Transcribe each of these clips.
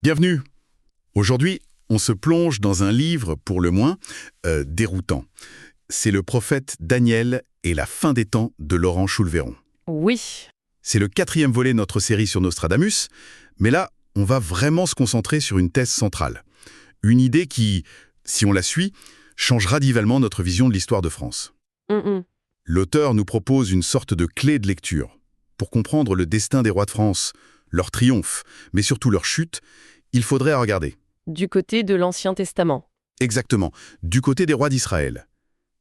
Bienvenue. Aujourd'hui, on se plonge dans un livre, pour le moins, déroutant. C'est le prophète Daniel et la fin des temps de Laurent Choulveron. Oui, C'est le 4e volet de notre série sur Nostradamus, mais là, on va vraiment se concentrer sur une thèse centrale. Une idée qui, si on la suit, change radicalement notre vision de l'histoire de France. L'auteur nous propose une sorte de clé de lecture. Pour comprendre le destin des rois de France, leur triomphe, mais surtout leur chute, il faudrait regarder. Du côté de l'Ancien Testament. Exactement, du côté des rois d'Israël.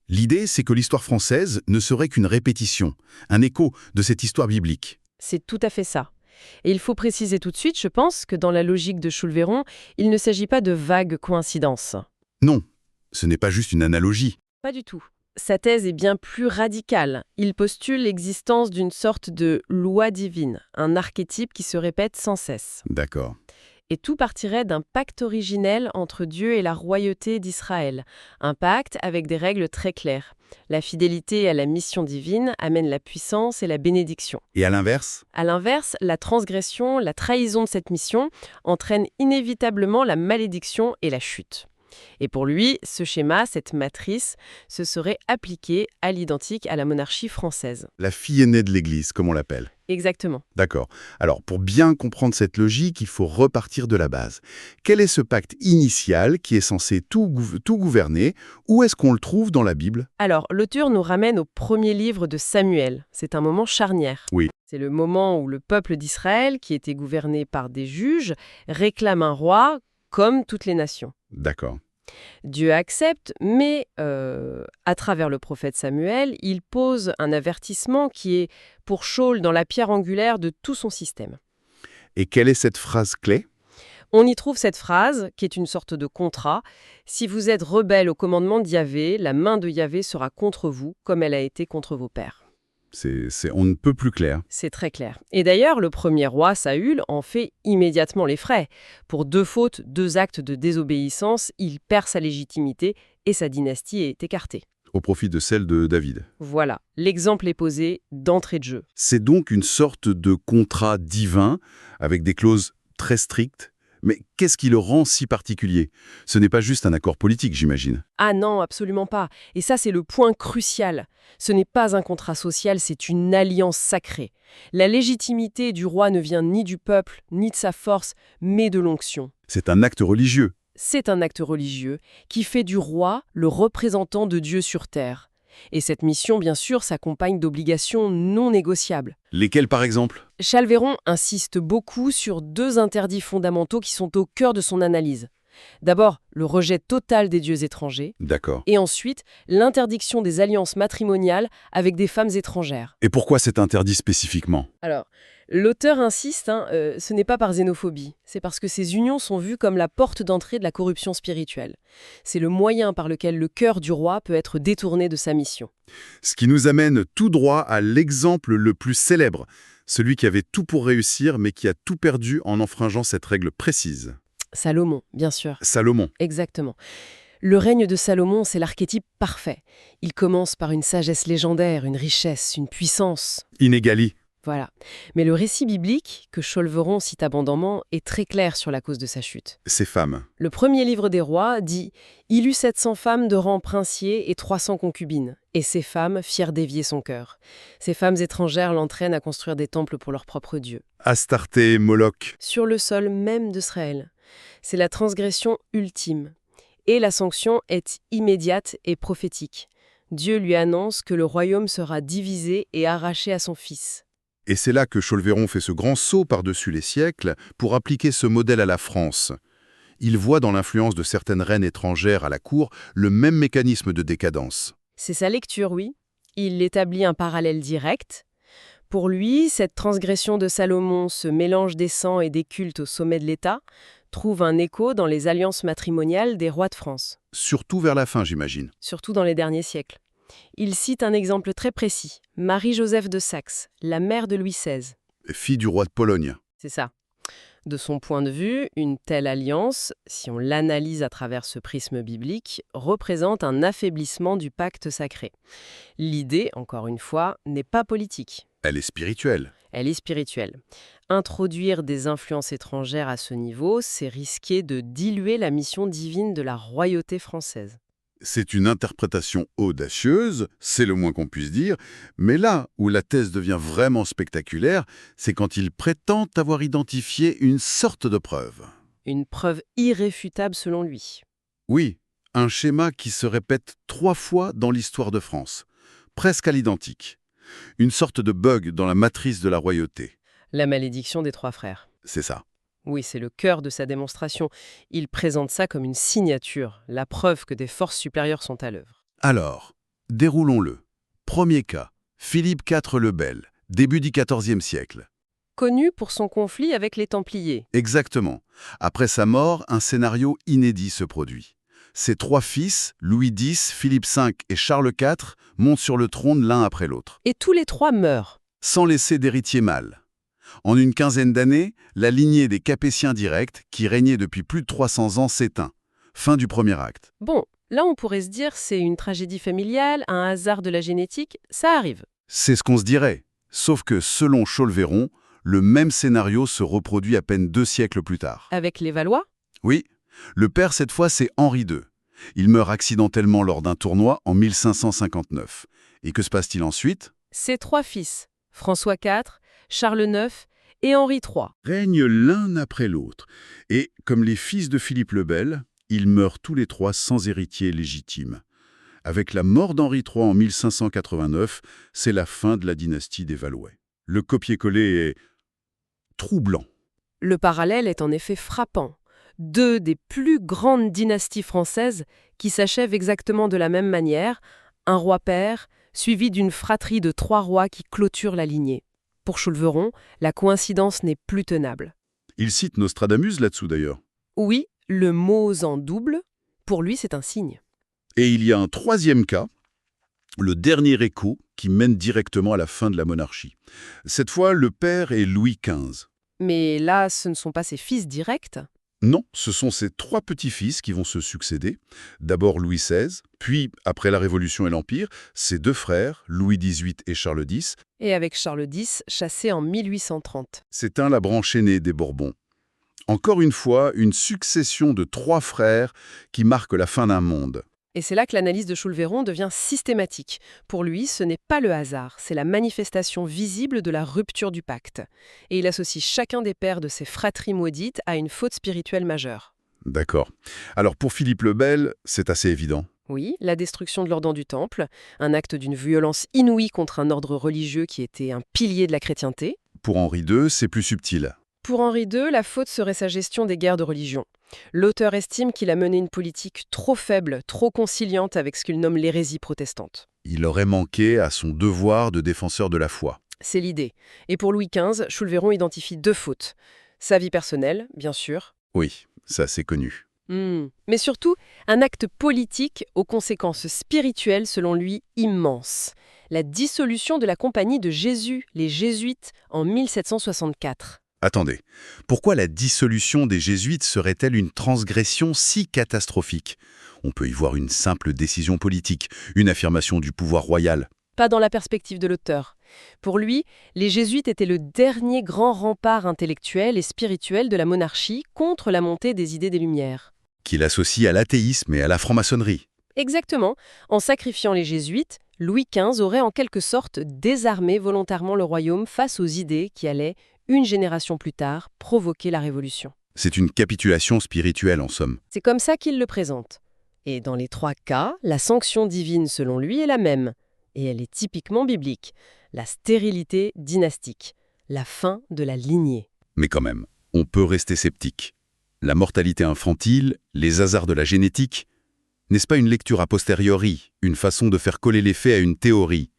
L'idée, c'est que l'histoire française ne serait qu'une répétition, un écho de cette histoire biblique. C'est tout à fait ça. Et il faut préciser tout de suite, je pense, que dans la logique de Choulveron, il ne s'agit pas de vagues coïncidences. Non, ce n'est pas juste une analogie. Pas du tout. Sa thèse est bien plus radicale. Il postule l'existence d'une sorte de loi divine, un archétype qui se répète sans cesse. D'accord. Et tout partirait d'un pacte originel entre Dieu et la royauté d'Israël. Un pacte avec des règles très claires. La fidélité à la mission divine amène la puissance et la bénédiction. Et à l'inverse? À l'inverse, la transgression, la trahison de cette mission entraîne inévitablement la malédiction et la chute. Et pour lui, ce schéma, cette matrice, se serait appliqué à l'identique à la monarchie française. La fille aînée de l'Église, comme on l'appelle. Exactement. D'accord. Alors, pour bien comprendre cette logique, il faut repartir de la base. Quel est ce pacte initial qui est censé tout gouverner? Où est-ce qu'on le trouve dans la Bible? Alors, l'auteur nous ramène au premier livre de Samuel. C'est un moment charnière. Oui. C'est le moment où le peuple d'Israël, qui était gouverné par des juges, réclame un roi comme toutes les nations. D'accord. Dieu accepte, mais à travers le prophète Samuel, il pose un avertissement qui est pour Saül dans la pierre angulaire de tout son système. Et quelle est cette phrase clé? On y trouve cette phrase, qui est une sorte de contrat. « Si vous êtes rebelles au commandement de Yahvé, la main de Yahvé sera contre vous, comme elle a été contre vos pères. » On ne peut plus clair. C'est très clair. Et d'ailleurs, le premier roi, Saül, en fait immédiatement les frais. Pour 2 fautes, 2 actes de désobéissance, il perd sa légitimité et sa dynastie est écartée. Au profit de celle de David. Voilà, l'exemple est posé d'entrée de jeu. C'est donc une sorte de contrat divin, avec des clauses très strictes. Mais qu'est-ce qui le rend si particulier? Ce n'est pas juste un accord politique, j'imagine. Ah non, absolument pas. Et ça, c'est le point crucial. Ce n'est pas un contrat social, c'est une alliance sacrée. La légitimité du roi ne vient ni du peuple, ni de sa force, mais de l'onction. C'est un acte religieux. C'est un acte religieux qui fait du roi le représentant de Dieu sur terre. Et cette mission, bien sûr, s'accompagne d'obligations non négociables. Lesquels, par exemple? Choulveron insiste beaucoup sur 2 interdits fondamentaux qui sont au cœur de son analyse. D'abord, le rejet total des dieux étrangers, D'accord. et ensuite, l'interdiction des alliances matrimoniales avec des femmes étrangères. Et pourquoi c'est interdit spécifiquement? Alors, l'auteur insiste, ce n'est pas par xénophobie, c'est parce que ces unions sont vues comme la porte d'entrée de la corruption spirituelle. C'est le moyen par lequel le cœur du roi peut être détourné de sa mission. Ce qui nous amène tout droit à l'exemple le plus célèbre, celui qui avait tout pour réussir mais qui a tout perdu en enfreigeant cette règle précise. Salomon, bien sûr. Salomon. Exactement. Le règne de Salomon, c'est l'archétype parfait. Il commence par une sagesse légendaire, une richesse, une puissance. Inégali. Voilà. Mais le récit biblique, que Choulveron cite abondamment, est très clair sur la cause de sa chute. Ces femmes. Le premier livre des rois dit « Il eut 700 femmes de rang princier et 300 concubines, et ces femmes firent dévier son cœur. Ces femmes étrangères l'entraînent à construire des temples pour leur propre Dieu. Astarté, Moloch. » Sur le sol même d'Israël. C'est la transgression ultime. Et la sanction est immédiate et prophétique. Dieu lui annonce que le royaume sera divisé et arraché à son fils. Et c'est là que Choulveron fait ce grand saut par-dessus les siècles pour appliquer ce modèle à la France. Il voit dans l'influence de certaines reines étrangères à la cour le même mécanisme de décadence. C'est sa lecture, oui. Il établit un parallèle direct. Pour lui, cette transgression de Salomon, ce mélange des sangs et des cultes au sommet de l'État, trouve un écho dans les alliances matrimoniales des rois de France. Surtout vers la fin, j'imagine. Surtout dans les derniers siècles. Il cite un exemple très précis, Marie-Joseph de Saxe, la mère de Louis XVI. Fille du roi de Pologne. C'est ça. De son point de vue, une telle alliance, si on l'analyse à travers ce prisme biblique, représente un affaiblissement du pacte sacré. L'idée, encore une fois, n'est pas politique. Elle est spirituelle. Elle est spirituelle. Introduire des influences étrangères à ce niveau, c'est risquer de diluer la mission divine de la royauté française. C'est une interprétation audacieuse, c'est le moins qu'on puisse dire, mais là où la thèse devient vraiment spectaculaire, c'est quand il prétend avoir identifié une sorte de preuve. Une preuve irréfutable selon lui. Oui, un schéma qui se répète 3 fois dans l'histoire de France, presque à l'identique. Une sorte de bug dans la matrice de la royauté. La malédiction des 3 frères. C'est ça. Oui, c'est le cœur de sa démonstration. Il présente ça comme une signature, la preuve que des forces supérieures sont à l'œuvre. Alors, déroulons-le. Premier cas, Philippe IV le Bel, début du XIVe siècle. Connu pour son conflit avec les Templiers. Exactement. Après sa mort, un scénario inédit se produit. Ses 3 fils, Louis X, Philippe V et Charles IV, montent sur le trône l'un après l'autre, Et tous les 3 meurent. sans laisser d'héritier mâle. En une quinzaine d'années, la lignée des Capétiens directs, qui régnait depuis plus de 300 ans, s'éteint. Fin du premier acte. Bon, là on pourrait se dire c'est une tragédie familiale, un hasard de la génétique, ça arrive. C'est ce qu'on se dirait. Sauf que, selon Cholveron, le même scénario se reproduit à peine 2 siècles plus tard. Avec les Valois? Oui, le père cette fois c'est Henri II. Il meurt accidentellement lors d'un tournoi en 1559. Et que se passe-t-il ensuite? Ses 3 fils, François IV, Charles IX et Henri III. Règnent l'un après l'autre. Et, comme les fils de Philippe le Bel, ils meurent tous les 3 sans héritier légitime. Avec la mort d'Henri III en 1589, c'est la fin de la dynastie des Valois. Le copier-coller est troublant. Le parallèle est en effet frappant. 2 des plus grandes dynasties françaises qui s'achèvent exactement de la même manière, un roi-père, suivi d'une fratrie de 3 rois qui clôturent la lignée. Pour Cholveron, la coïncidence n'est plus tenable. Il cite Nostradamus là-dessous d'ailleurs. Oui, le mot en double, pour lui c'est un signe. Et il y a un 3e cas, le dernier écho, qui mène directement à la fin de la monarchie. Cette fois, le père est Louis XV. Mais là, ce ne sont pas ses fils directs. Non, ce sont ses 3 petits-fils qui vont se succéder. D'abord Louis XVI, puis, après la Révolution et l'Empire, ses 2 frères, Louis XVIII et Charles X. Et avec Charles X, chassé en 1830. S'éteint la branche aînée des Bourbons. Encore une fois, une succession de 3 frères qui marque la fin d'un monde. Et c'est là que l'analyse de Cholveron devient systématique. Pour lui, ce n'est pas le hasard, c'est la manifestation visible de la rupture du pacte. Et il associe chacun des pères de ces fratries maudites à une faute spirituelle majeure. D'accord. Alors pour Philippe le Bel, c'est assez évident. Oui, la destruction de l'ordre du Temple, un acte d'une violence inouïe contre un ordre religieux qui était un pilier de la chrétienté. Pour Henri II, c'est plus subtil. Pour Henri II, la faute serait sa gestion des guerres de religion. L'auteur estime qu'il a mené une politique trop faible, trop conciliante avec ce qu'il nomme l'hérésie protestante. Il aurait manqué à son devoir de défenseur de la foi. C'est l'idée. Et pour Louis XV, Cholveron identifie 2 fautes. Sa vie personnelle, bien sûr. Oui, ça c'est connu. Mais surtout, un acte politique aux conséquences spirituelles selon lui immenses. La dissolution de la Compagnie de Jésus, les Jésuites, en 1764. Attendez, pourquoi la dissolution des Jésuites serait-elle une transgression si catastrophique? On peut y voir une simple décision politique, une affirmation du pouvoir royal. Pas dans la perspective de l'auteur. Pour lui, les Jésuites étaient le dernier grand rempart intellectuel et spirituel de la monarchie contre la montée des idées des Lumières. Qu'il associe à l'athéisme et à la franc-maçonnerie. Exactement. En sacrifiant les Jésuites, Louis XV aurait en quelque sorte désarmé volontairement le royaume face aux idées qui allaient, une génération plus tard, provoquer la Révolution. C'est une capitulation spirituelle en somme. C'est comme ça qu'il le présente. Et dans les 3 cas, la sanction divine selon lui est la même. Et elle est typiquement biblique. La stérilité dynastique. La fin de la lignée. Mais quand même, on peut rester sceptique. La mortalité infantile, les hasards de la génétique, n'est-ce pas une lecture a posteriori, une façon de faire coller les faits à une théorie?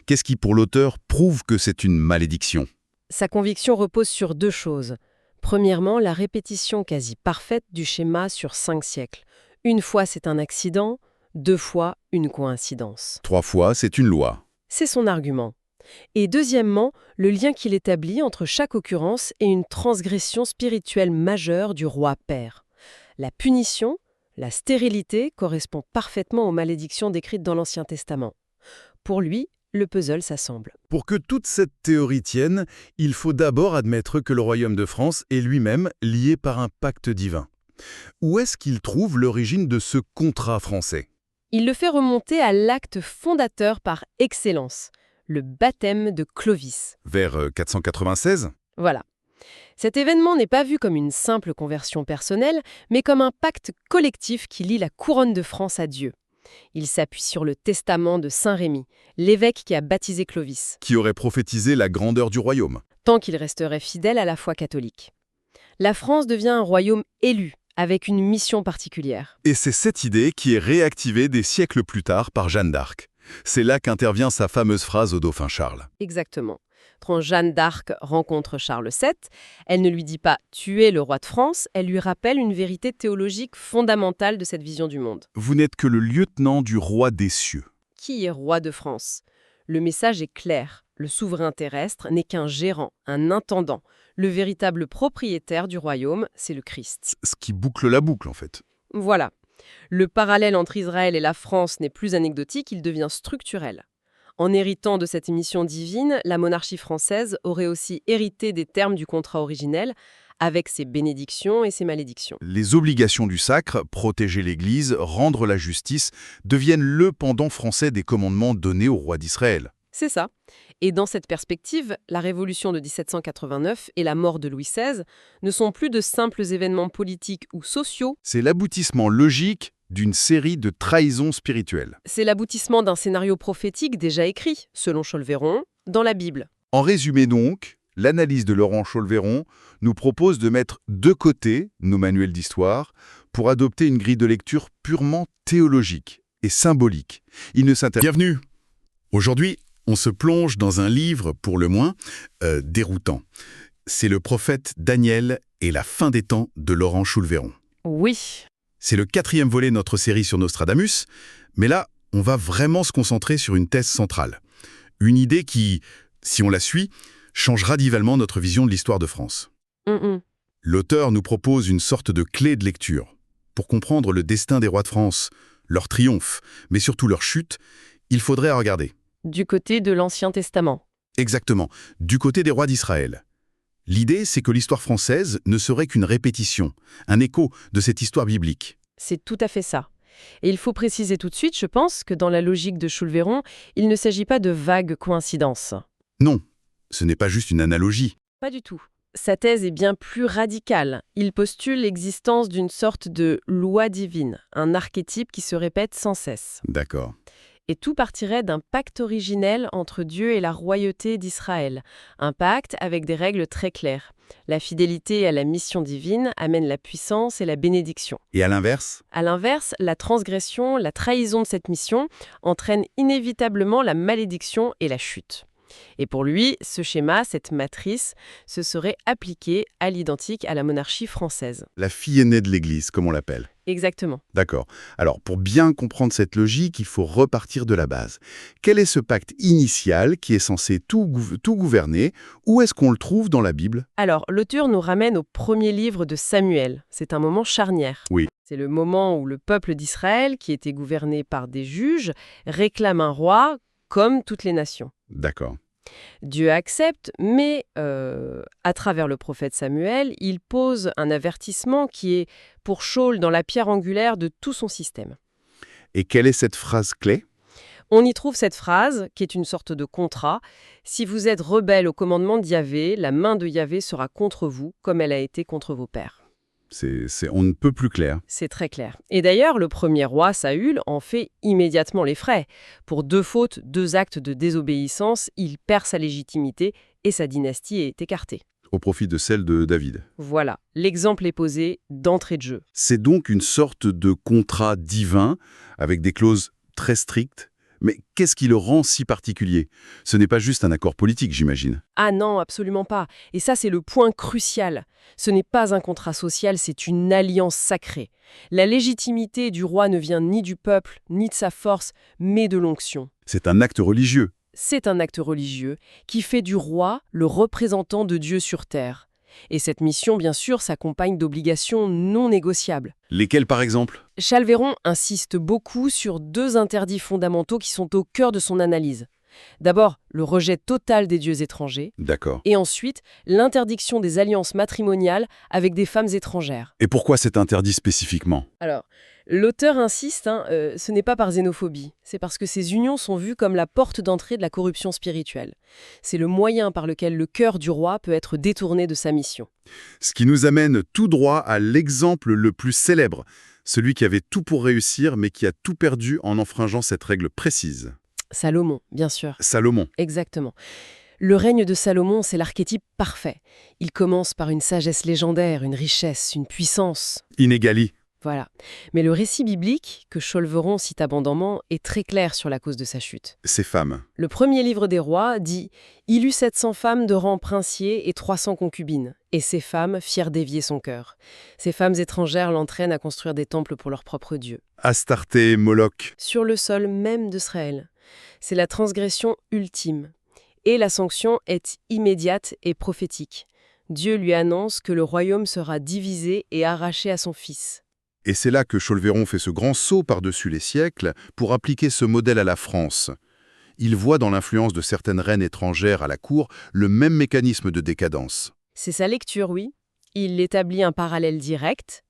Qu'est-ce qui, pour l'auteur, prouve que c'est une malédiction? Sa conviction repose sur 2 choses. Premièrement, la répétition quasi parfaite du schéma sur 5 siècles. Une fois, c'est un accident, 2 fois, une coïncidence. 3 fois, c'est une loi. C'est son argument. Et deuxièmement, le lien qu'il établit entre chaque occurrence et une transgression spirituelle majeure du roi-père. La punition, la stérilité correspond parfaitement aux malédictions décrites dans l'Ancien Testament. Pour lui, le puzzle s'assemble. Pour que toute cette théorie tienne, il faut d'abord admettre que le royaume de France est lui-même lié par un pacte divin. Où est-ce qu'il trouve l'origine de ce contrat français? Il le fait remonter à l'acte fondateur par excellence, le baptême de Clovis. Vers 496? Voilà. Cet événement n'est pas vu comme une simple conversion personnelle, mais comme un pacte collectif qui lie la couronne de France à Dieu. Il s'appuie sur le testament de Saint Rémy, l'évêque qui a baptisé Clovis, Qui aurait prophétisé la grandeur du royaume. tant qu'il resterait fidèle à la foi catholique. La France devient un royaume élu, avec une mission particulière. Et c'est cette idée qui est réactivée des siècles plus tard par Jeanne d'Arc. C'est là qu'intervient sa fameuse phrase au dauphin Charles. Exactement. Quand Jeanne d'Arc rencontre Charles VII, elle ne lui dit pas « tu es le roi de France », elle lui rappelle une vérité théologique fondamentale de cette vision du monde. Vous n'êtes que le lieutenant du roi des cieux. Qui est roi de France? Le message est clair. Le souverain terrestre n'est qu'un gérant, un intendant. Le véritable propriétaire du royaume, c'est le Christ. Ce qui boucle la boucle, en fait. Voilà. Le parallèle entre Israël et la France n'est plus anecdotique, il devient structurel. En héritant de cette mission divine, la monarchie française aurait aussi hérité des termes du contrat originel, avec ses bénédictions et ses malédictions. Les obligations du sacre, protéger l'Église, rendre la justice, deviennent le pendant français des commandements donnés au roi d'Israël. C'est ça. Et dans cette perspective, la révolution de 1789 et la mort de Louis XVI ne sont plus de simples événements politiques ou sociaux, C'est l'aboutissement logique d'une série de trahisons spirituelles. c'est l'aboutissement d'un scénario prophétique déjà écrit, selon Cholveron, dans la Bible. En résumé donc, l'analyse de Laurent Cholveron nous propose de mettre de côté nos manuels d'histoire pour adopter une grille de lecture purement théologique et symbolique. Il ne s'intéresse Bienvenue. Aujourd'hui, on se plonge dans un livre, pour le moins, déroutant. C'est le prophète Daniel et la fin des temps de Laurent Cholveron. Oui. C'est le 4e volet de notre série sur Nostradamus, mais là, on va vraiment se concentrer sur une thèse centrale. Une idée qui, si on la suit, change radicalement notre vision de l'histoire de France. L'auteur nous propose une sorte de clé de lecture. Pour comprendre le destin des rois de France, leur triomphe, mais surtout leur chute, il faudrait regarder. Du côté de l'Ancien Testament. Exactement, du côté des rois d'Israël. L'idée, c'est que l'histoire française ne serait qu'une répétition, un écho de cette histoire biblique. C'est tout à fait ça. Et il faut préciser tout de suite, je pense, que dans la logique de Cholveron, il ne s'agit pas de vagues coïncidences. Non, ce n'est pas juste une analogie. Pas du tout. Sa thèse est bien plus radicale. Il postule l'existence d'une sorte de loi divine, un archétype qui se répète sans cesse. D'accord. Et tout partirait d'un pacte originel entre Dieu et la royauté d'Israël. Un pacte avec des règles très claires. La fidélité à la mission divine amène la puissance et la bénédiction. Et à l'inverse? À l'inverse, la transgression, la trahison de cette mission entraîne inévitablement la malédiction et la chute. Et pour lui, ce schéma, cette matrice, se serait appliqué à l'identique à la monarchie française. La fille aînée de l'Église, comme on l'appelle. Exactement. D'accord. Alors, pour bien comprendre cette logique, il faut repartir de la base. Quel est ce pacte initial qui est censé tout gouverner? Où est-ce qu'on le trouve dans la Bible? Alors, l'auteur nous ramène au premier livre de Samuel. C'est un moment charnière. Oui. C'est le moment où le peuple d'Israël, qui était gouverné par des juges, réclame un roi comme toutes les nations. D'accord. Dieu accepte, mais à travers le prophète Samuel, il pose un avertissement qui est pour Saül dans la pierre angulaire de tout son système. Et quelle est cette phrase clé? On y trouve cette phrase, qui est une sorte de contrat. « Si vous êtes rebelles au commandement de Yahvé, la main de Yahvé sera contre vous, comme elle a été contre vos pères. » On ne peut plus clair. C'est très clair. Et d'ailleurs, le premier roi, Saül, en fait immédiatement les frais. Pour 2 fautes, 2 actes de désobéissance, il perd sa légitimité et sa dynastie est écartée. Au profit de celle de David. Voilà, l'exemple est posé d'entrée de jeu. C'est donc une sorte de contrat divin, avec des clauses très strictes. Mais qu'est-ce qui le rend si particulier? Ce n'est pas juste un accord politique, j'imagine. Ah non, absolument pas. Et ça, c'est le point crucial. Ce n'est pas un contrat social, c'est une alliance sacrée. La légitimité du roi ne vient ni du peuple, ni de sa force, mais de l'onction. C'est un acte religieux. C'est un acte religieux qui fait du roi le représentant de Dieu sur terre. Et cette mission, bien sûr, s'accompagne d'obligations non négociables. Lesquelles, par exemple? Cholveron insiste beaucoup sur 2 interdits fondamentaux qui sont au cœur de son analyse. D'abord, le rejet total des dieux étrangers, D'accord. et ensuite, l'interdiction des alliances matrimoniales avec des femmes étrangères. Et pourquoi c'est interdit spécifiquement? Alors, l'auteur insiste, ce n'est pas par xénophobie, c'est parce que ces unions sont vues comme la porte d'entrée de la corruption spirituelle. C'est le moyen par lequel le cœur du roi peut être détourné de sa mission. Ce qui nous amène tout droit à l'exemple le plus célèbre, celui qui avait tout pour réussir mais qui a tout perdu en enfreigeant cette règle précise. Salomon, bien sûr. Salomon. Exactement. Le règne de Salomon, c'est l'archétype parfait. Il commence par une sagesse légendaire, une richesse, une puissance. Inégali. Voilà. Mais le récit biblique, que Cholveron cite abondamment, est très clair sur la cause de sa chute. Ces femmes. Le premier livre des rois dit « Il eut 700 femmes de rang princier et 300 concubines, et ces femmes firent dévier son cœur. Ces femmes étrangères l'entraînent à construire des temples pour leurs propres dieux. Astarté, Moloch. » Sur le sol même d'Israël. C'est la transgression ultime. Et la sanction est immédiate et prophétique. Dieu lui annonce que le royaume sera divisé et arraché à son fils. Et c'est là que Cholveron fait ce grand saut par-dessus les siècles pour appliquer ce modèle à la France. Il voit dans l'influence de certaines reines étrangères à la cour le même mécanisme de décadence. C'est sa lecture, oui. Il établit un parallèle direct.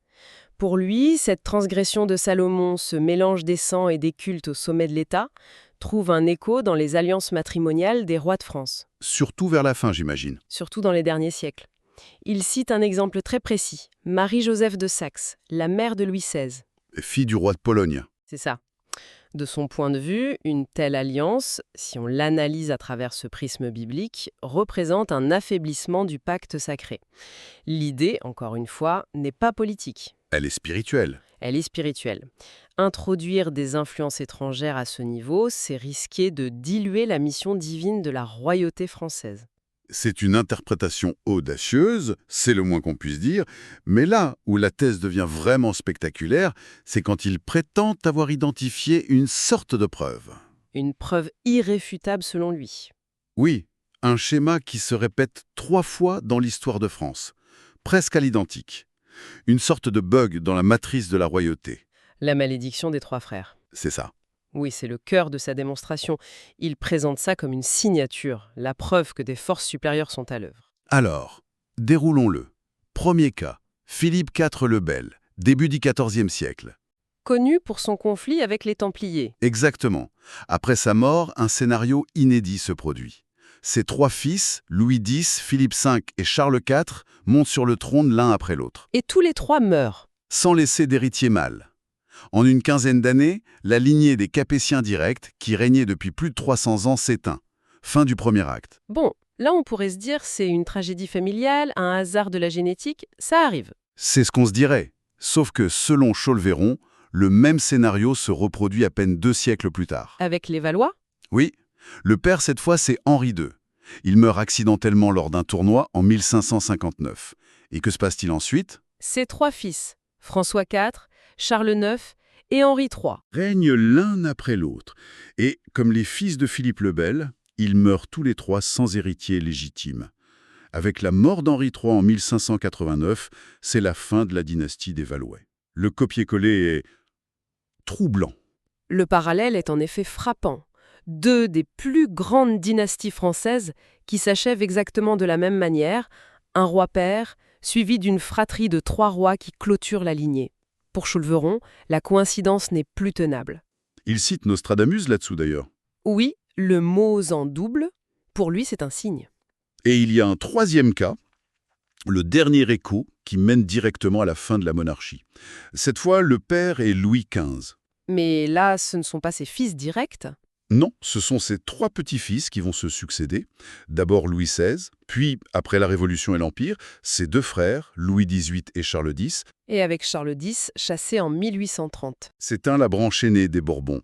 Pour lui, cette transgression de Salomon, ce mélange des sangs et des cultes au sommet de l'État, trouve un écho dans les alliances matrimoniales des rois de France, Surtout vers la fin, j'imagine. surtout dans les derniers siècles. Il cite un exemple très précis, Marie-Joseph de Saxe, la mère de Louis XVI. Fille du roi de Pologne. C'est ça. De son point de vue, une telle alliance, si on l'analyse à travers ce prisme biblique, représente un affaiblissement du pacte sacré. L'idée, encore une fois, n'est pas politique. Elle est spirituelle. Elle est spirituelle. Introduire des influences étrangères à ce niveau, c'est risquer de diluer la mission divine de la royauté française. C'est une interprétation audacieuse, c'est le moins qu'on puisse dire, mais là où la thèse devient vraiment spectaculaire, c'est quand il prétend avoir identifié une sorte de preuve. Une preuve irréfutable selon lui. Oui, un schéma qui se répète 3 fois dans l'histoire de France, presque à l'identique. Une sorte de bug dans la matrice de la royauté. La malédiction des 3 frères. C'est ça. Oui, c'est le cœur de sa démonstration. Il présente ça comme une signature, la preuve que des forces supérieures sont à l'œuvre. Alors, déroulons-le. Premier cas, Philippe IV le Bel, début du XIVe siècle. Connu pour son conflit avec les Templiers. Exactement. Après sa mort, un scénario inédit se produit. Ses 3 fils, Louis X, Philippe V et Charles IV, montent sur le trône l'un après l'autre, Et tous les 3 meurent. sans laisser d'héritier mâle. En une quinzaine d'années, la lignée des Capétiens directs, qui régnait depuis plus de 300 ans, s'éteint. Fin du premier acte. Bon, là on pourrait se dire c'est une tragédie familiale, un hasard de la génétique, ça arrive. C'est ce qu'on se dirait. Sauf que, selon Cholveron, le même scénario se reproduit à peine 2 siècles plus tard. Avec les Valois? Oui, le père cette fois c'est Henri II. Il meurt accidentellement lors d'un tournoi en 1559. Et que se passe-t-il ensuite? Ses 3 fils, François IV, Charles IX et Henri III. Règnent l'un après l'autre. Et, comme les fils de Philippe le Bel, ils meurent tous les 3 sans héritier légitime. Avec la mort d'Henri III en 1589, c'est la fin de la dynastie des Valois. Le copier-coller est troublant. Le parallèle est en effet frappant. 2 des plus grandes dynasties françaises qui s'achèvent exactement de la même manière, un roi-père, suivi d'une fratrie de 3 rois qui clôturent la lignée. Pour Cholveron, la coïncidence n'est plus tenable. Il cite Nostradamus là-dessous d'ailleurs. Oui, le mot en double, pour lui c'est un signe. Et il y a un 3e cas, le dernier écho, qui mène directement à la fin de la monarchie. Cette fois, le père est Louis XV. Mais là, ce ne sont pas ses fils directs. Non, ce sont ses 3 petits-fils qui vont se succéder. D'abord Louis XVI, puis, après la Révolution et l'Empire, ses 2 frères, Louis XVIII et Charles X. Et avec Charles X, chassé en 1830. C'est la branche aînée des Bourbons.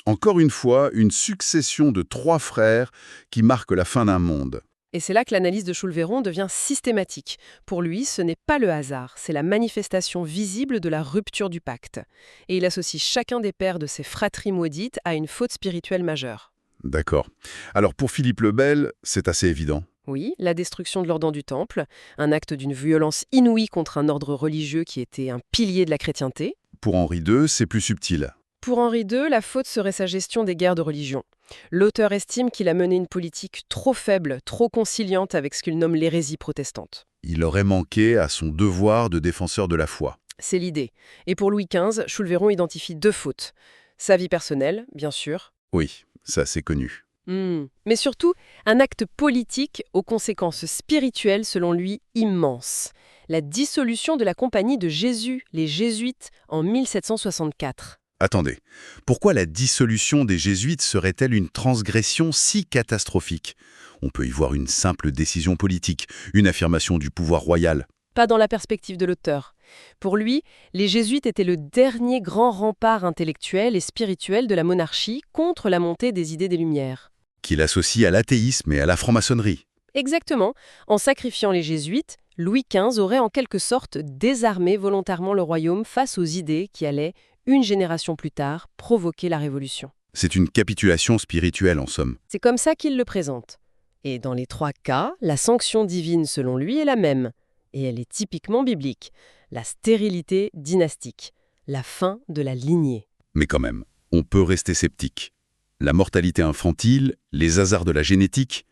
Encore une fois, une succession de 3 frères qui marque la fin d'un monde. Et c'est là que l'analyse de Cholveron devient systématique. Pour lui, ce n'est pas le hasard, c'est la manifestation visible de la rupture du pacte. Et il associe chacun des pères de ces fratries maudites à une faute spirituelle majeure. D'accord. Alors pour Philippe le Bel, c'est assez évident. Oui, la destruction de l'ordre du Temple, un acte d'une violence inouïe contre un ordre religieux qui était un pilier de la chrétienté. Pour Henri II, c'est plus subtil. Pour Henri II, la faute serait sa gestion des guerres de religion. L'auteur estime qu'il a mené une politique trop faible, trop conciliante avec ce qu'il nomme l'hérésie protestante. Il aurait manqué à son devoir de défenseur de la foi. C'est l'idée. Et pour Louis XV, Schulvéron identifie deux fautes. Sa vie personnelle, bien sûr. Oui, ça c'est connu. Mais surtout, un acte politique aux conséquences spirituelles selon lui immenses. La dissolution de la Compagnie de Jésus, les Jésuites, en 1764. Attendez, pourquoi la dissolution des Jésuites serait-elle une transgression si catastrophique? On peut y voir une simple décision politique, une affirmation du pouvoir royal. Pas dans la perspective de l'auteur. Pour lui, les Jésuites étaient le dernier grand rempart intellectuel et spirituel de la monarchie contre la montée des idées des Lumières. Qu'il associe à l'athéisme et à la franc-maçonnerie. Exactement. En sacrifiant les Jésuites, Louis XV aurait en quelque sorte désarmé volontairement le royaume face aux idées qui allaient, une génération plus tard, provoquer la Révolution. C'est une capitulation spirituelle en somme. C'est comme ça qu'il le présente. Et dans les trois cas, la sanction divine selon lui est la même. Et elle est typiquement biblique. La stérilité dynastique. La fin de la lignée. Mais quand même, on peut rester sceptique. La mortalité infantile, les hasards de la génétique,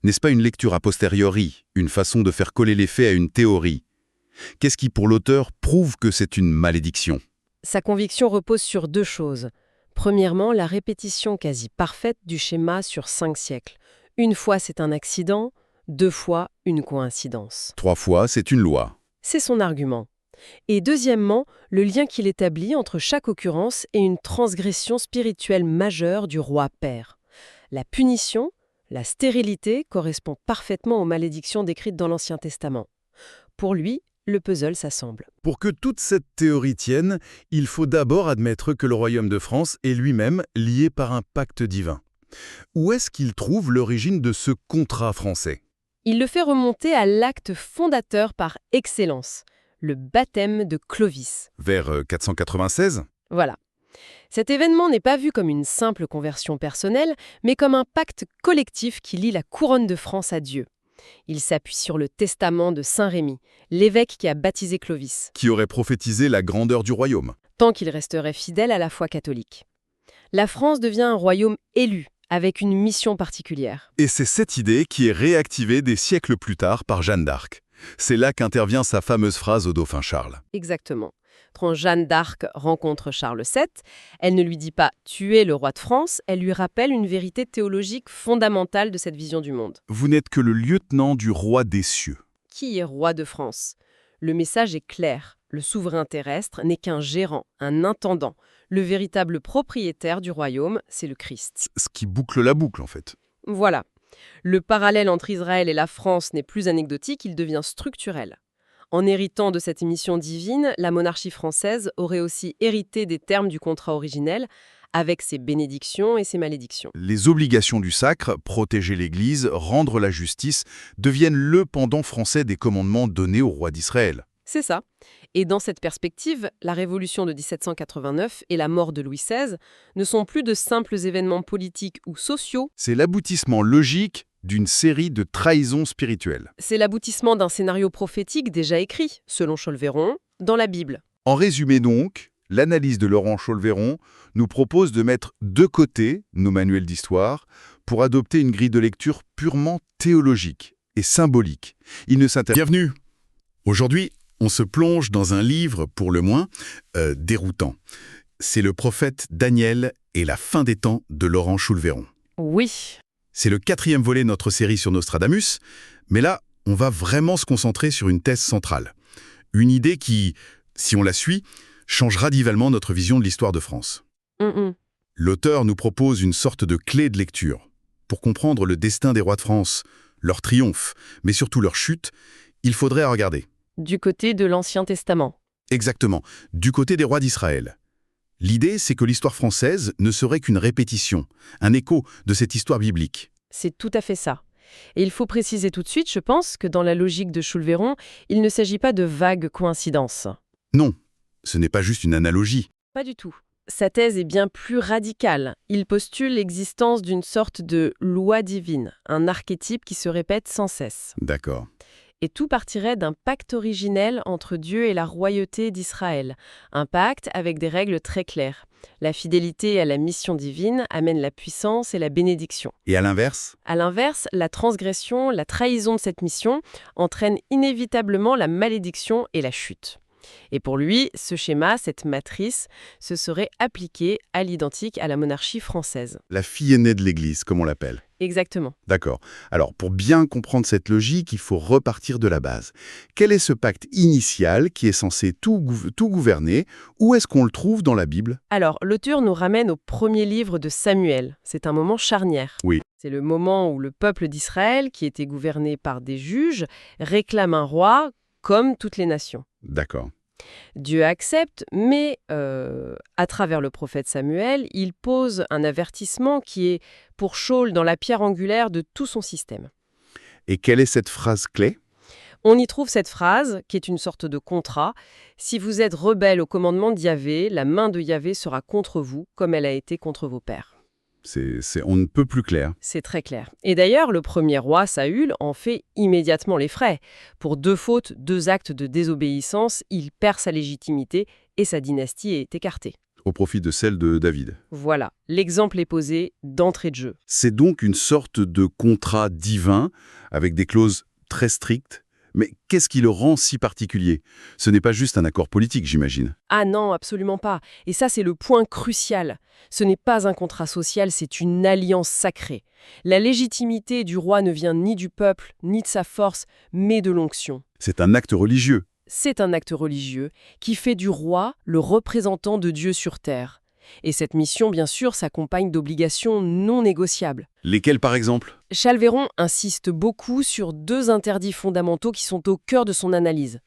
n'est-ce pas une lecture a posteriori, une façon de faire coller les faits à une théorie? Qu'est-ce qui, pour l'auteur, prouve que c'est une malédiction? Sa conviction repose sur deux choses. Premièrement, la répétition quasi parfaite du schéma sur 5 siècles. Une fois, c'est un accident, 2 fois, une coïncidence. 3 fois, c'est une loi. C'est son argument. Et deuxièmement, le lien qu'il établit entre chaque occurrence et une transgression spirituelle majeure du roi-père. La punition, la stérilité correspond parfaitement aux malédictions décrites dans l'Ancien Testament. Pour lui, le puzzle s'assemble. Pour que toute cette théorie tienne, il faut d'abord admettre que le royaume de France est lui-même lié par un pacte divin. Où est-ce qu'il trouve l'origine de ce contrat français? Il le fait remonter à l'acte fondateur par excellence, le baptême de Clovis. Vers 496? Voilà. Cet événement n'est pas vu comme une simple conversion personnelle, mais comme un pacte collectif qui lie la couronne de France à Dieu. Il s'appuie sur le testament de Saint Rémy, l'évêque qui a baptisé Clovis, Qui aurait prophétisé la grandeur du royaume. tant qu'il resterait fidèle à la foi catholique. La France devient un royaume élu, avec une mission particulière. Et c'est cette idée qui est réactivée des siècles plus tard par Jeanne d'Arc. C'est là qu'intervient sa fameuse phrase au dauphin Charles. Exactement. Quand Jeanne d'Arc rencontre Charles VII, elle ne lui dit pas « tu es le roi de France », elle lui rappelle une vérité théologique fondamentale de cette vision du monde. Vous n'êtes que le lieutenant du roi des cieux. Qui est roi de France? Le message est clair. Le souverain terrestre n'est qu'un gérant, un intendant. Le véritable propriétaire du royaume, c'est le Christ. Ce qui boucle la boucle, en fait. Voilà. Le parallèle entre Israël et la France n'est plus anecdotique, il devient structurel. En héritant de cette mission divine, la monarchie française aurait aussi hérité des termes du contrat originel, avec ses bénédictions et ses malédictions. Les obligations du sacre, protéger l'Église, rendre la justice, deviennent le pendant français des commandements donnés au roi d'Israël. C'est ça. Et dans cette perspective, la révolution de 1789 et la mort de Louis XVI ne sont plus de simples événements politiques ou sociaux. C'est l'aboutissement logique d'une série de trahisons spirituelles. C'est l'aboutissement d'un scénario prophétique déjà écrit, selon Schulvéron, dans la Bible. En résumé donc, l'analyse de Laurent Schulvéron nous propose de mettre de côté nos manuels d'histoire pour adopter une grille de lecture purement théologique et symbolique. Il ne s'intéresse... Bienvenue. Aujourd'hui, on se plonge dans un livre, pour le moins, déroutant. C'est le prophète Daniel et la fin des temps de Laurent Schulvéron. Oui. C'est le 4e volet de notre série sur Nostradamus, mais là, on va vraiment se concentrer sur une thèse centrale. Une idée qui, si on la suit, change radicalement notre vision de l'histoire de France. L'auteur nous propose une sorte de clé de lecture. Pour comprendre le destin des rois de France, leur triomphe, mais surtout leur chute, il faudrait regarder. Du côté de l'Ancien Testament. Exactement, du côté des rois d'Israël. L'idée, c'est que l'histoire française ne serait qu'une répétition, un écho de cette histoire biblique. C'est tout à fait ça. Et il faut préciser tout de suite, je pense, que dans la logique de Schulvéron, il ne s'agit pas de vagues coïncidences. Non, ce n'est pas juste une analogie. Pas du tout. Sa thèse est bien plus radicale. Il postule l'existence d'une sorte de loi divine, un archétype qui se répète sans cesse. D'accord. Et tout partirait d'un pacte originel entre Dieu et la royauté d'Israël. Un pacte avec des règles très claires. La fidélité à la mission divine amène la puissance et la bénédiction. Et à l'inverse? À l'inverse, la transgression, la trahison de cette mission entraîne inévitablement la malédiction et la chute. Et pour lui, ce schéma, cette matrice, se serait appliqué à l'identique à la monarchie française. La fille aînée de l'Église, comme on l'appelle. Exactement. D'accord. Alors, pour bien comprendre cette logique, il faut repartir de la base. Quel est ce pacte initial qui est censé tout gouverner? Où est-ce qu'on le trouve dans la Bible? Alors, l'auteur nous ramène au premier livre de Samuel. C'est un moment charnière. Oui. C'est le moment où le peuple d'Israël, qui était gouverné par des juges, réclame un roi comme toutes les nations. D'accord. Dieu accepte, mais à travers le prophète Samuel, il pose un avertissement qui est pour Saül dans la pierre angulaire de tout son système. Et quelle est cette phrase clé? On y trouve cette phrase, qui est une sorte de contrat. « Si vous êtes rebelles au commandement de Yahvé, la main de Yahvé sera contre vous, comme elle a été contre vos pères. » On ne peut plus clair. C'est très clair. Et d'ailleurs, le premier roi, Saül, en fait immédiatement les frais. Pour 2 fautes, 2 actes de désobéissance, il perd sa légitimité et sa dynastie est écartée. Au profit de celle de David. Voilà, l'exemple est posé d'entrée de jeu. C'est donc une sorte de contrat divin, avec des clauses très strictes. Mais qu'est-ce qui le rend si particulier? Ce n'est pas juste un accord politique, j'imagine. Ah non, absolument pas. Et ça, c'est le point crucial. Ce n'est pas un contrat social, c'est une alliance sacrée. La légitimité du roi ne vient ni du peuple, ni de sa force, mais de l'onction. C'est un acte religieux. C'est un acte religieux qui fait du roi le représentant de Dieu sur terre. Et cette mission, bien sûr, s'accompagne d'obligations non négociables. Lesquels, par exemple? Chalveron insiste beaucoup sur 2 interdits fondamentaux qui sont au cœur de son analyse.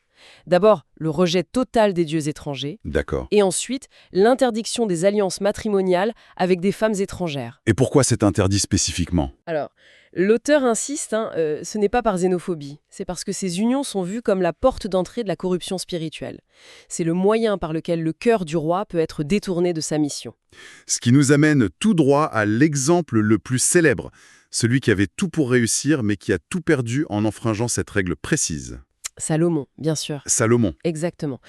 D'abord, le rejet total des dieux étrangers, D'accord. et ensuite, l'interdiction des alliances matrimoniales avec des femmes étrangères. Et pourquoi cet interdit spécifiquement? Alors, l'auteur insiste, ce n'est pas par xénophobie, c'est parce que ces unions sont vues comme la porte d'entrée de la corruption spirituelle. C'est le moyen par lequel le cœur du roi peut être détourné de sa mission. Ce qui nous amène tout droit à l'exemple le plus célèbre, celui qui avait tout pour réussir mais qui a tout perdu en enfreigeant cette règle précise. Salomon, bien sûr. Salomon. Exactement.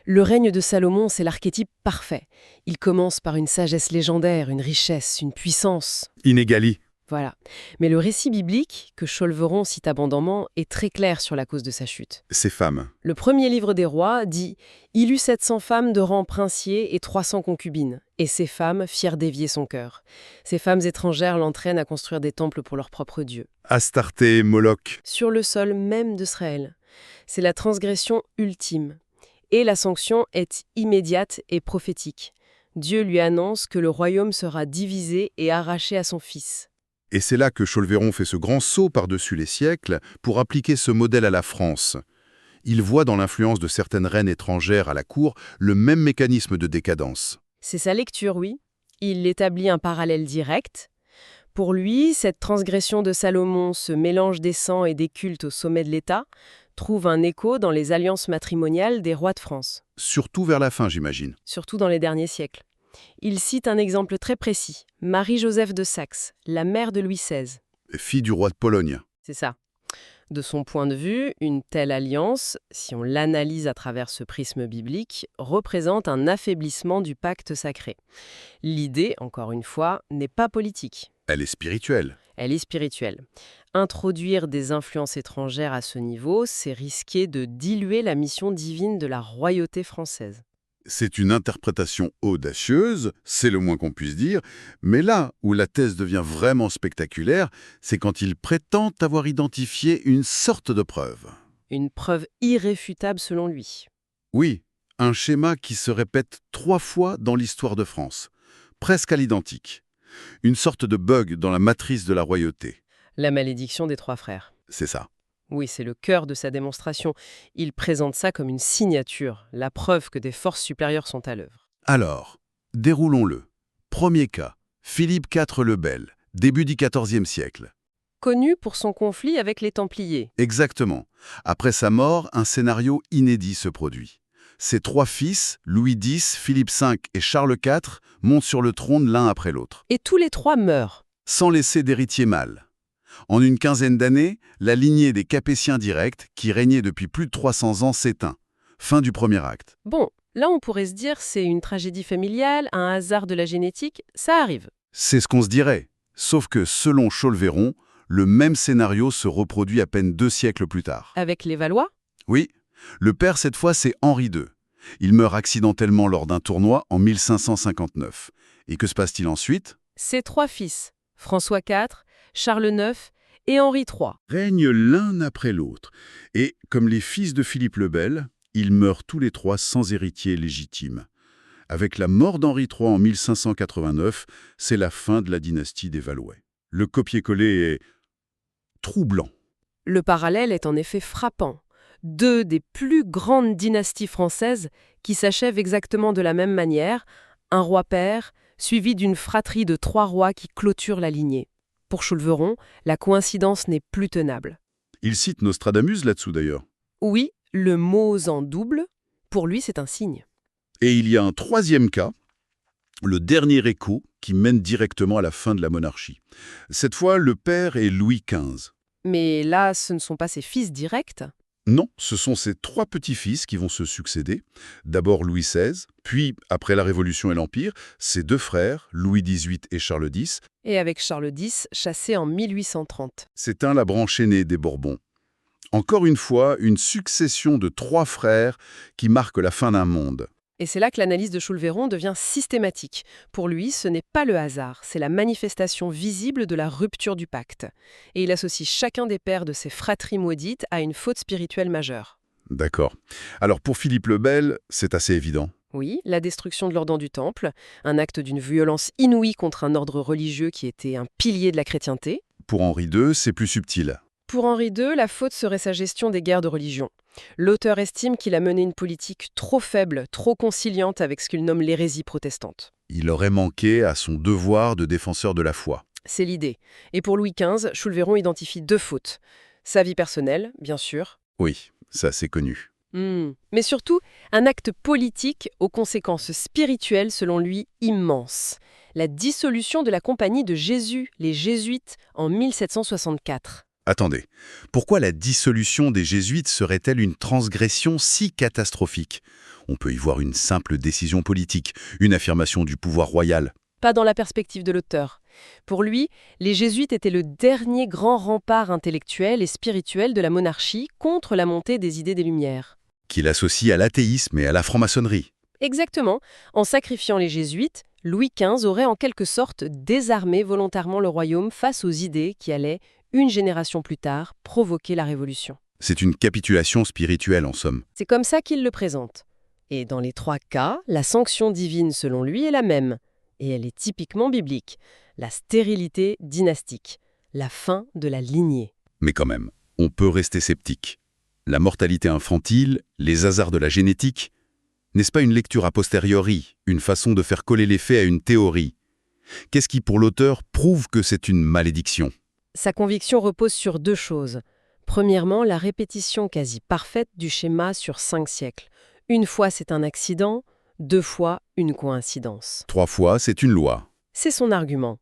Le règne de Salomon, c'est l'archétype parfait. Il commence par une sagesse légendaire, une richesse, une puissance. Inégali. Voilà. Mais le récit biblique, que Chalveron cite abondamment, est très clair sur la cause de sa chute. Ces femmes. Le premier livre des rois dit « Il eut 700 femmes de rang princier et 300 concubines, et ces femmes firent dévier son cœur. Ces femmes étrangères l'entraînent à construire des temples pour leurs propres dieux. Astarté, Moloch. » Sur le sol même d'Israël. C'est la transgression ultime. Et la sanction est immédiate et prophétique. Dieu lui annonce que le royaume sera divisé et arraché à son fils. Et c'est là que Chalveron fait ce grand saut par-dessus les siècles pour appliquer ce modèle à la France. Il voit dans l'influence de certaines reines étrangères à la cour le même mécanisme de décadence. C'est sa lecture, oui. Il établit un parallèle direct. Pour lui, cette transgression de Salomon, ce mélange des sangs et des cultes au sommet de l'État, trouve un écho dans les alliances matrimoniales des rois de France. Surtout vers la fin, j'imagine. Surtout dans les derniers siècles. Il cite un exemple très précis, Marie-Joseph de Saxe, la mère de Louis XVI. Fille du roi de Pologne. C'est ça. De son point de vue, une telle alliance, si on l'analyse à travers ce prisme biblique, représente un affaiblissement du pacte sacré. L'idée, encore une fois, n'est pas politique. Elle est spirituelle. Elle est spirituelle. Introduire des influences étrangères à ce niveau, c'est risquer de diluer la mission divine de la royauté française. C'est une interprétation audacieuse, c'est le moins qu'on puisse dire, mais là où la thèse devient vraiment spectaculaire, c'est quand il prétend avoir identifié une sorte de preuve. Une preuve irréfutable selon lui. Oui, un schéma qui se répète 3 fois dans l'histoire de France, presque à l'identique. Une sorte de bug dans la matrice de la royauté. La malédiction des 3 frères. C'est ça. Oui, c'est le cœur de sa démonstration. Il présente ça comme une signature, la preuve que des forces supérieures sont à l'œuvre. Alors, déroulons-le. Premier cas, Philippe IV le Bel, début du XIVe siècle. Connu pour son conflit avec les Templiers. Exactement. Après sa mort, un scénario inédit se produit. Ses 3 fils, Louis X, Philippe V et Charles IV, montent sur le trône l'un après l'autre. Et tous les 3 meurent. Sans laisser d'héritier mâle. En une quinzaine d'années, la lignée des Capétiens directs, qui régnait depuis plus de 300 ans, s'éteint. Fin du premier acte. Bon, là on pourrait se dire c'est une tragédie familiale, un hasard de la génétique, ça arrive. C'est ce qu'on se dirait. Sauf que, selon Cholveron, le même scénario se reproduit à peine 2 siècles plus tard. Avec les Valois? Oui, le père cette fois c'est Henri II. Il meurt accidentellement lors d'un tournoi en 1559. Et que se passe-t-il ensuite? Ses 3 fils, François IV, Charles IX et Henri III. Règnent l'un après l'autre. Et, comme les fils de Philippe le Bel, ils meurent tous les 3 sans héritier légitime. Avec la mort d'Henri III en 1589, c'est la fin de la dynastie des Valois. Le copier-coller est troublant. Le parallèle est en effet frappant. 2 des plus grandes dynasties françaises qui s'achèvent exactement de la même manière, un roi-père, suivi d'une fratrie de 3 rois qui clôturent la lignée. Pour Cholveron, la coïncidence n'est plus tenable. Il cite Nostradamus là-dessous d'ailleurs. Oui, le mot en double, pour lui c'est un signe. Et il y a un troisième cas, le dernier écho, qui mène directement à la fin de la monarchie. Cette fois, le père est Louis XV. Mais là, ce ne sont pas ses fils directs. Non, ce sont ses 3 petits-fils qui vont se succéder. D'abord Louis XVI, puis, après la Révolution et l'Empire, ses 2 frères, Louis XVIII et Charles X. Et avec Charles X, chassé en 1830. C'est la branche aînée des Bourbons. Encore une fois, une succession de 3 frères qui marque la fin d'un monde. Et c'est là que l'analyse de Cholveron devient systématique. Pour lui, ce n'est pas le hasard, c'est la manifestation visible de la rupture du pacte. Et il associe chacun des pères de ces fratries maudites à une faute spirituelle majeure. D'accord. Alors pour Philippe le Bel, c'est assez évident. Oui, la destruction de l'ordre du Temple, un acte d'une violence inouïe contre un ordre religieux qui était un pilier de la chrétienté. Pour Henri II, c'est plus subtil. Pour Henri II, la faute serait sa gestion des guerres de religion. L'auteur estime qu'il a mené une politique trop faible, trop conciliante avec ce qu'il nomme l'hérésie protestante. Il aurait manqué à son devoir de défenseur de la foi. C'est l'idée. Et pour Louis XV, Cholveron identifie 2 fautes. Sa vie personnelle, bien sûr. Oui, ça c'est connu. Mais surtout, un acte politique aux conséquences spirituelles selon lui immenses. La dissolution de la Compagnie de Jésus, les Jésuites, en 1764. Attendez, pourquoi la dissolution des Jésuites serait-elle une transgression si catastrophique? On peut y voir une simple décision politique, une affirmation du pouvoir royal. Pas dans la perspective de l'auteur. Pour lui, les Jésuites étaient le dernier grand rempart intellectuel et spirituel de la monarchie contre la montée des idées des Lumières. Qu'il associe à l'athéisme et à la franc-maçonnerie. Exactement. En sacrifiant les Jésuites, Louis XV aurait en quelque sorte désarmé volontairement le royaume face aux idées qui allaient, une génération plus tard, provoquer la Révolution. C'est une capitulation spirituelle en somme. C'est comme ça qu'il le présente. Et dans les 3 cas, la sanction divine selon lui est la même. Et elle est typiquement biblique. La stérilité dynastique. La fin de la lignée. Mais quand même, on peut rester sceptique. La mortalité infantile, les hasards de la génétique, n'est-ce pas une lecture a posteriori, une façon de faire coller les faits à une théorie? Qu'est-ce qui, pour l'auteur, prouve que c'est une malédiction? Sa conviction repose sur 2 choses. Premièrement, la répétition quasi parfaite du schéma sur 5 siècles. Une fois, c'est un accident, 2 fois, une coïncidence. 3 fois, c'est une loi. C'est son argument.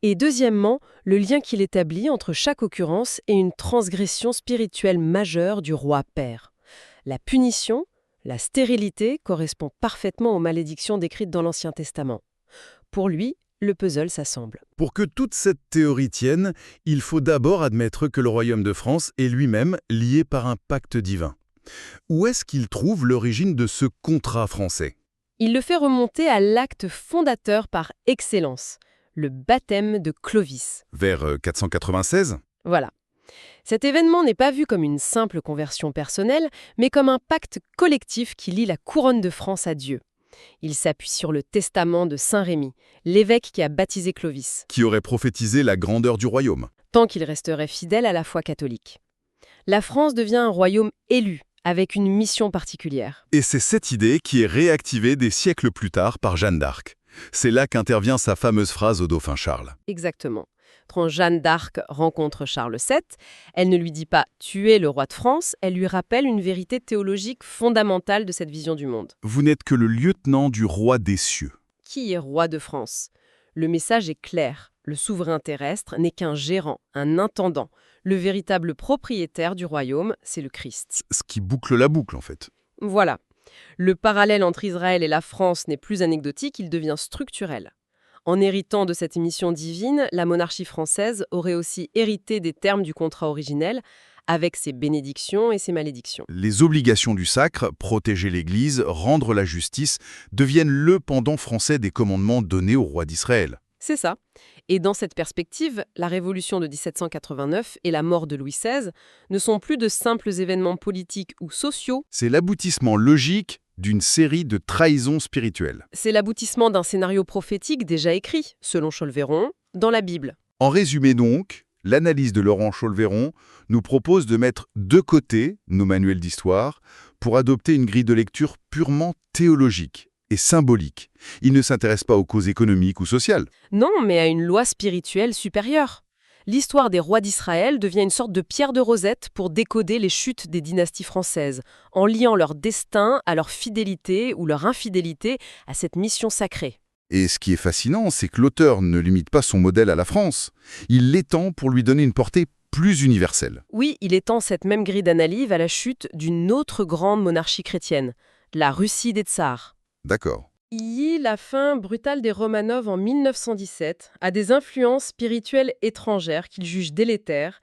Et deuxièmement, le lien qu'il établit entre chaque occurrence et une transgression spirituelle majeure du roi-père. La punition, la stérilité correspond parfaitement aux malédictions décrites dans l'Ancien Testament. Pour lui, le puzzle s'assemble. Pour que toute cette théorie tienne, il faut d'abord admettre que le royaume de France est lui-même lié par un pacte divin. Où est-ce qu'il trouve l'origine de ce contrat français? Il le fait remonter à l'acte fondateur par excellence, le baptême de Clovis. Vers 496? Voilà. Cet événement n'est pas vu comme une simple conversion personnelle, mais comme un pacte collectif qui lie la couronne de France à Dieu. Il s'appuie sur le testament de Saint Rémy, l'évêque qui a baptisé Clovis, Qui aurait prophétisé la grandeur du royaume. tant qu'il resterait fidèle à la foi catholique. La France devient un royaume élu, avec une mission particulière. Et c'est cette idée qui est réactivée des siècles plus tard par Jeanne d'Arc. C'est là qu'intervient sa fameuse phrase au dauphin Charles. Exactement. Quand Jeanne d'Arc rencontre Charles VII, elle ne lui dit pas « tu es le roi de France », elle lui rappelle une vérité théologique fondamentale de cette vision du monde. Vous n'êtes que le lieutenant du roi des cieux. Qui est roi de France? Le message est clair. Le souverain terrestre n'est qu'un gérant, un intendant. Le véritable propriétaire du royaume, c'est le Christ. Ce qui boucle la boucle, en fait. Voilà. Le parallèle entre Israël et la France n'est plus anecdotique, il devient structurel. En héritant de cette mission divine, la monarchie française aurait aussi hérité des termes du contrat originel, avec ses bénédictions et ses malédictions. Les obligations du sacre, protéger l'Église, rendre la justice, deviennent le pendant français des commandements donnés au roi d'Israël. C'est ça. Et dans cette perspective, la révolution de 1789 et la mort de Louis XVI ne sont plus de simples événements politiques ou sociaux, C'est l'aboutissement logique d'une série de trahisons spirituelles. c'est l'aboutissement d'un scénario prophétique déjà écrit, selon Cholvéron, dans la Bible. En résumé donc, l'analyse de Laurent Cholvéron nous propose de mettre de côté nos manuels d'histoire pour adopter une grille de lecture purement théologique et symbolique. Il ne s'intéresse pas aux causes économiques ou sociales. Non, mais à une loi spirituelle supérieure. L'histoire des rois d'Israël devient une sorte de pierre de Rosette pour décoder les chutes des dynasties françaises, en liant leur destin à leur fidélité ou leur infidélité à cette mission sacrée. Et ce qui est fascinant, c'est que l'auteur ne limite pas son modèle à la France. Il l'étend pour lui donner une portée plus universelle. Oui, il étend cette même grille d'analyse à la chute d'une autre grande monarchie chrétienne, la Russie des Tsars. D'accord. La fin brutale des Romanov en 1917 a des influences spirituelles étrangères qu'il juge délétères,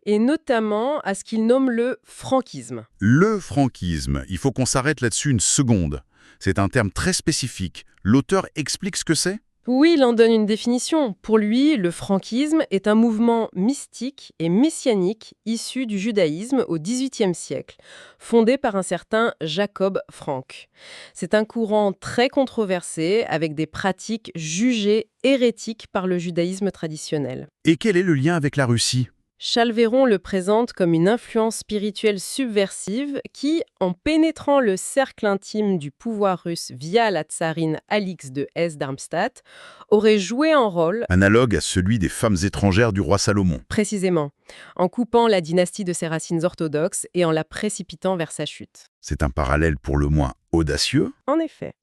et notamment à ce qu'il nomme le franquisme. Le franquisme, il faut qu'on s'arrête là-dessus une seconde. C'est un terme très spécifique. L'auteur explique ce que c'est ? Oui, il en donne une définition. Pour lui, le franquisme est un mouvement mystique et messianique issu du judaïsme au XVIIIe siècle, fondé par un certain Jacob Frank. C'est un courant très controversé avec des pratiques jugées hérétiques par le judaïsme traditionnel. Et quel est le lien avec la Russie ? Cholvéron le présente comme une influence spirituelle subversive qui, en pénétrant le cercle intime du pouvoir russe via la tsarine Alix de Hesse-Darmstadt, aurait joué un rôle, Analogue à celui des femmes étrangères du roi Salomon. précisément, en coupant la dynastie de ses racines orthodoxes et en la précipitant vers sa chute. C'est un parallèle pour le moins audacieux. En effet.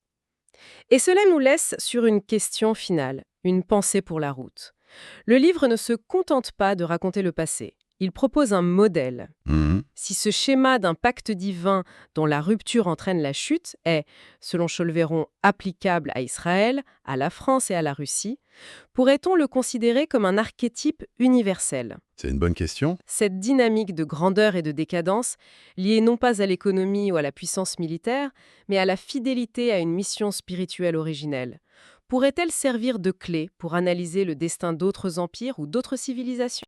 Et cela nous laisse sur une question finale, une pensée pour la route. Le livre ne se contente pas de raconter le passé. Il propose un modèle. Si ce schéma d'un pacte divin dont la rupture entraîne la chute est, selon Cholvéron, applicable à Israël, à la France et à la Russie, pourrait-on le considérer comme un archétype universel ? C'est une bonne question. Cette dynamique de grandeur et de décadence, liée non pas à l'économie ou à la puissance militaire, mais à la fidélité à une mission spirituelle originelle, pourrait-elle servir de clé pour analyser le destin d'autres empires ou d'autres civilisations ?